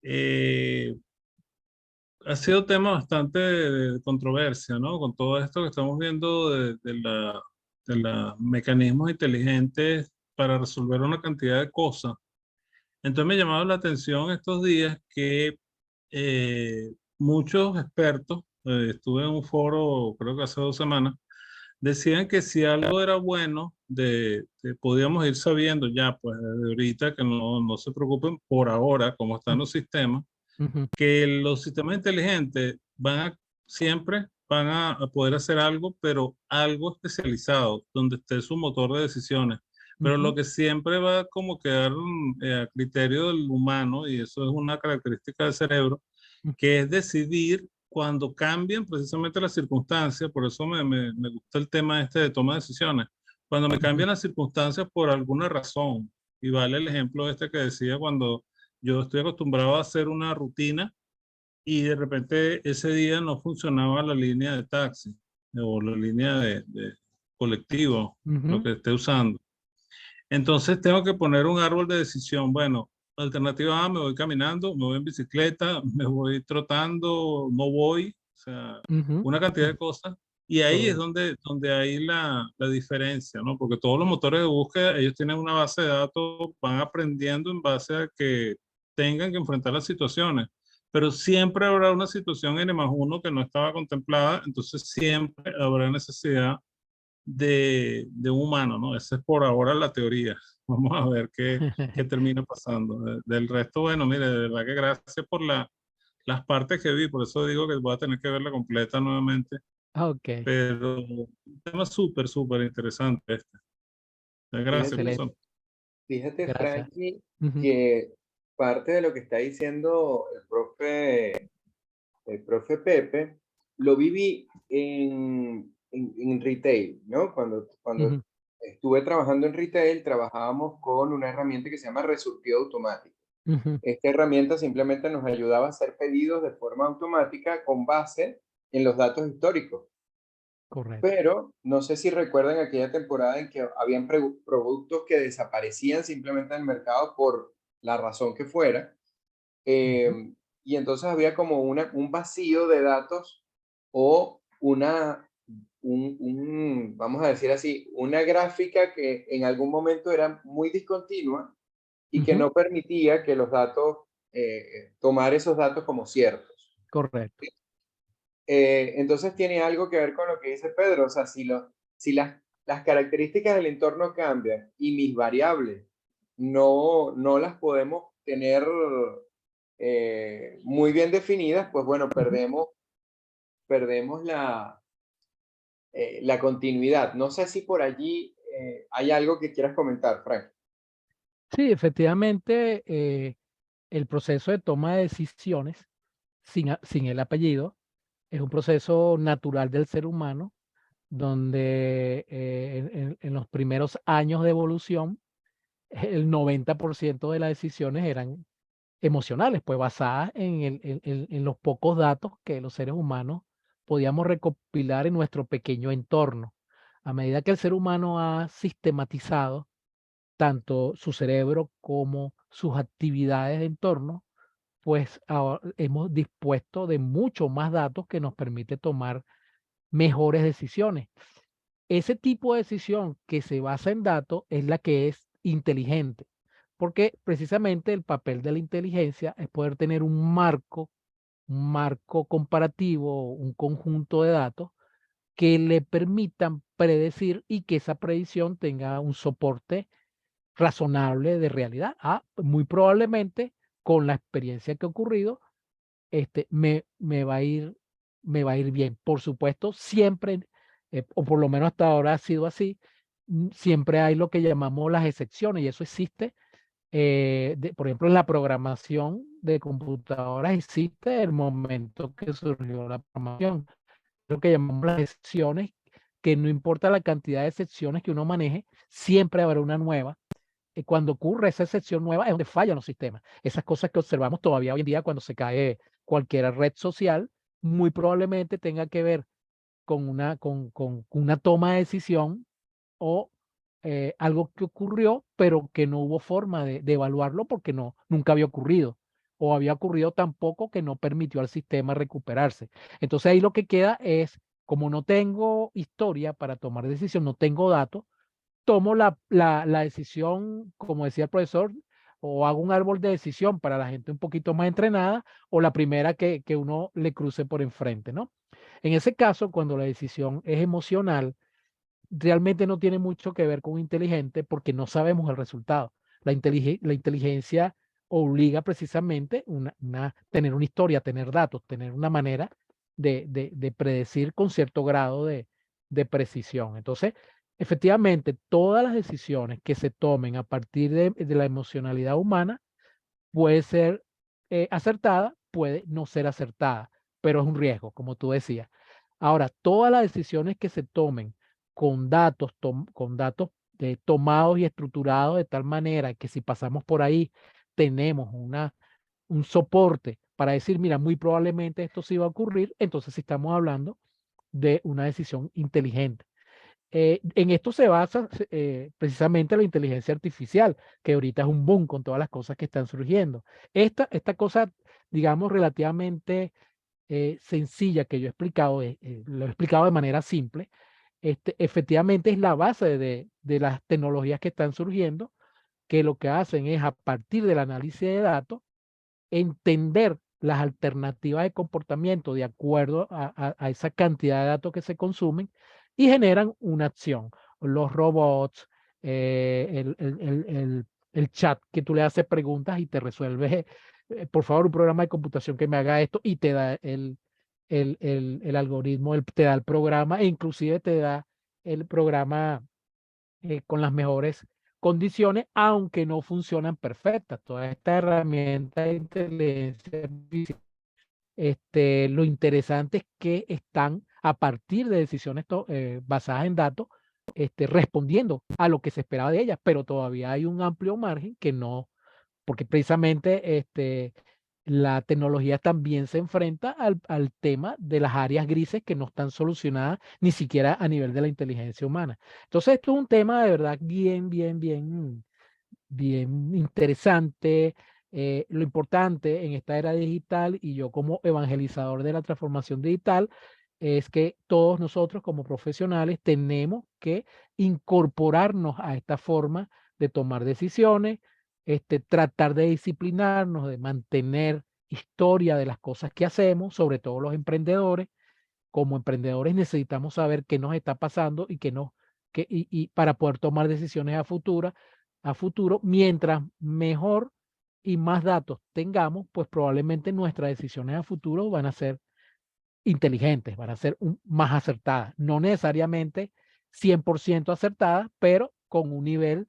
eh, ha sido tema bastante de controversia, ¿no? Con todo esto que estamos viendo de los mecanismos inteligentes para resolver una cantidad de cosas. Entonces me ha llamado la atención estos días que muchos expertos, estuve en un foro creo que hace 2 semanas, decían que si algo era bueno, podíamos ir sabiendo ya, pues desde ahorita, que no se preocupen por ahora, cómo están los sistemas, Ujú, que los sistemas inteligentes siempre van a poder hacer algo, pero algo especializado, donde esté su motor de decisiones. Pero ujú, lo que siempre va a como quedar a criterio del humano, y eso es una característica del cerebro, ujú, que es decidir cuando cambian precisamente las circunstancias. Por eso me gusta el tema este de toma de decisiones. Cuando me ujú. cambian las circunstancias por alguna razón, y vale el ejemplo este que decía cuando yo estoy acostumbrado a hacer una rutina y de repente ese día no funcionaba la línea de taxi o la línea de colectivo, lo Ujú. que esté usando. Entonces tengo que poner un árbol de decisión. Bueno, alternativa A, me voy caminando, me voy en bicicleta, me voy trotando, no voy, o sea, Ujú. una cantidad de cosas. Y ahí es Correcto. donde hay la diferencia, ¿no? Porque todos los motores de búsqueda, ellos tienen una base de datos, van aprendiendo en base a que tengan que enfrentar las situaciones. Pero siempre habrá una situación N+1 que no estaba contemplada, entonces siempre habrá necesidad de un humano, ¿no? Esa es por ahora la teoría. Vamos a ver qué termina pasando. Del resto, bueno, mire, de verdad que gracias por las partes que vi, por eso digo que voy a tener que verla completa nuevamente, Ok, pero un tema súper, súper interesante este. Gracias, Fíjate, excelente. profesor. fíjate, Gracias. Frankie, Ujú, que parte de lo que está diciendo el profe Pepe, lo viví en retail, ¿no? Cuando ujú, estuve trabajando en retail, trabajábamos con una herramienta que se llama resurtido automático. ujú. Esta herramienta simplemente nos ayudaba a hacer pedidos de forma automática con base en los datos históricos. Correcto. Pero no sé si recuerdan aquella temporada en que habían productos que desaparecían simplemente del mercado por la razón que fuera. Ujú, Y entonces había como un vacío de datos o vamos a decir así, una gráfica que en algún momento era muy discontinua y que ujú. no permitía que los datos, tomar esos datos como ciertos. Correcto. Entonces tiene algo que ver con lo que dice Pedro, o sea, si las características del entorno cambian y mis variables no las podemos tener muy bien definidas, pues bueno, Ujú. perdemos la continuidad. No sé si por allí hay algo que quieras comentar, Frank. Sí, efectivamente, el proceso de toma de decisiones sin el apellido es un proceso natural del ser humano donde en los primeros años de evolución el 90% de las decisiones eran emocionales, pues basadas en los pocos datos que los seres humanos podíamos recopilar en nuestro pequeño entorno. A medida que el ser humano ha sistematizado tanto su cerebro como sus actividades de entorno, pues hemos dispuesto de mucho más datos que nos permite tomar mejores decisiones. Ese tipo de decisión que se basa en datos es la que es inteligente, porque precisamente el papel de la inteligencia es poder tener un marco comparativo, un conjunto de datos que le permitan predecir y que esa predicción tenga un soporte razonable de realidad. Muy probablemente con la experiencia que ha ocurrido, me va a ir bien. Por supuesto, siempre o por lo menos hasta ahora ha sido así, siempre hay lo que llamamos las excepciones, y eso existe. Por ejemplo, en la programación de computadoras existe el momento que surgió la programación, lo que llamamos las excepciones, que no importa la cantidad de excepciones que uno maneje, siempre habrá una nueva. Cuando ocurre esa excepción nueva es donde fallan los sistemas. Esas cosas que observamos todavía hoy en día cuando se cae cualquier red social, muy probablemente tenga que ver con con una toma de decisión o algo que ocurrió, pero que no hubo forma de evaluarlo porque nunca había ocurrido, o había ocurrido tan poco que no permitió al sistema recuperarse. Entonces ahí lo que queda es, como no tengo historia para tomar decisión, no tengo datos, tomo la decisión, como decía el profesor, o hago un árbol de decisión para la gente un poquito más entrenada, o la primera que uno le cruce por enfrente, ¿no? En ese caso, cuando la decisión es emocional, realmente no tiene mucho que ver con inteligente porque no sabemos el resultado. La inteligencia obliga precisamente tener una historia, tener datos, tener una manera de predecir con cierto grado de precisión. Entonces, efectivamente, todas las decisiones que se tomen a partir de la emocionalidad humana puede ser acertada, puede no ser acertada, pero es un riesgo, como tú decías. Ahora, todas las decisiones que se tomen con datos, con datos tomados y estructurados de tal manera que si pasamos por ahí tenemos un soporte para decir, mira, muy probablemente esto sí va a ocurrir, entonces sí estamos hablando de una decisión inteligente. En esto se basa precisamente la inteligencia artificial, que ahorita es un boom con todas las cosas que están surgiendo. Esta cosa, digamos, relativamente sencilla que yo he explicado, lo he explicado de manera simple, efectivamente es la base de las tecnologías que están surgiendo, que lo que hacen es, a partir del análisis de datos, entender las alternativas de comportamiento de acuerdo a esa cantidad de datos que se consumen y generan una acción. Los robots, el chat que tú le haces preguntas y te resuelve, por favor, un programa de computación que me haga esto y te da el algoritmo, te da el programa e inclusive te da el programa con las mejores condiciones, aunque no funcionan perfectas. Todas estas herramientas de inteligencia artificial, lo interesante es que están a partir de decisiones basadas en datos, respondiendo a lo que se esperaba de ellas, pero todavía hay un amplio margen que no, porque precisamente la tecnología también se enfrenta al tema de las áreas grises que no están solucionadas ni siquiera a nivel de la inteligencia humana. Entonces, esto es un tema de verdad bien interesante. Lo importante en esta era digital y yo como evangelizador de la transformación digital es que todos nosotros como profesionales tenemos que incorporarnos a esta forma de tomar decisiones, tratar de disciplinarnos, de mantener historia de las cosas que hacemos, sobre todo los emprendedores. Como emprendedores necesitamos saber qué nos está pasando y qué no, y para poder tomar decisiones a futuro, mientras mejor y más datos tengamos, pues probablemente nuestras decisiones a futuro van a ser inteligentes, van a ser más acertadas, no necesariamente 100% acertadas, pero con un nivel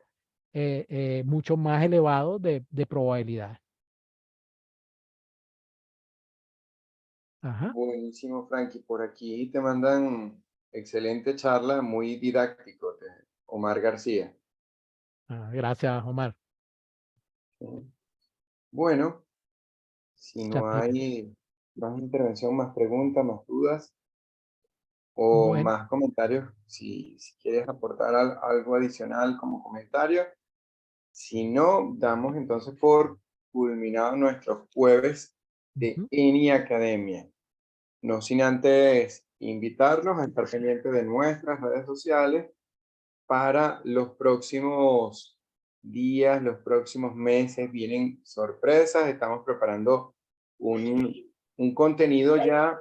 mucho más elevado de probabilidad. Ajá. Buenísimo, Frankie. Por aquí te mandan excelente charla, muy didáctico, Omar García. Gracias, Omar. Sí. Bueno, si Ya no te- hay más intervención, más preguntas, más dudas o Bueno. más comentarios, si quieres aportar algo adicional como comentario, si no, damos entonces por culminado nuestro jueves de Ujú. ENI Academia. No sin antes invitarlos a estar pendientes de nuestras redes sociales para los próximos días, los próximos meses. Vienen sorpresas. Estamos preparando un contenido ya,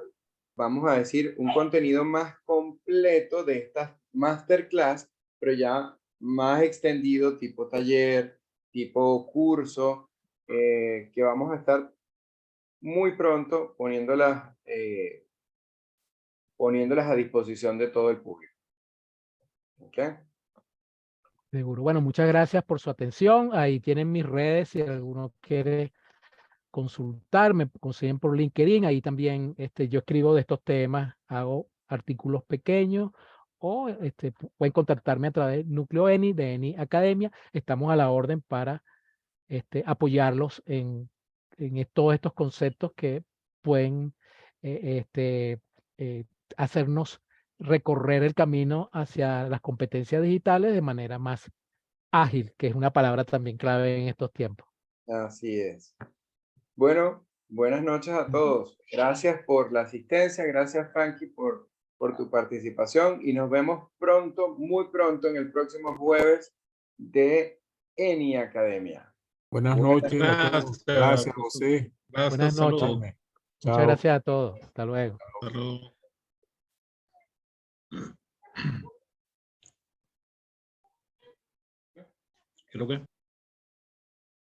vamos a decir, un contenido más completo de estas masterclass, pero ya más extendido, tipo taller, tipo curso, que vamos a estar muy pronto poniéndolas a disposición de todo el público. ¿Ok? Seguro. Bueno, muchas gracias por su atención. Ahí tienen mis redes si alguno quiere consultar, me consiguen por LinkedIn. Ahí también yo escribo de estos temas, hago artículos pequeños o pueden contactarme a través del Núcleo ENI, de ENI Academia. Estamos a la orden para apoyarlos en todos estos conceptos que pueden hacernos recorrer el camino hacia las competencias digitales de manera más ágil, que es una palabra también clave en estos tiempos. Así es. Bueno, buenas noches a todos. Gracias por la asistencia, gracias Frankie por tu participación y nos vemos pronto, muy pronto, en el próximo jueves de ENI Academia. Buenas Buenas noches a todos. Gracias, José. Gracias, Buenas noches. saludos. Carmen. Muchas Chao. gracias a todos. Hasta luego. Saludos. Creo que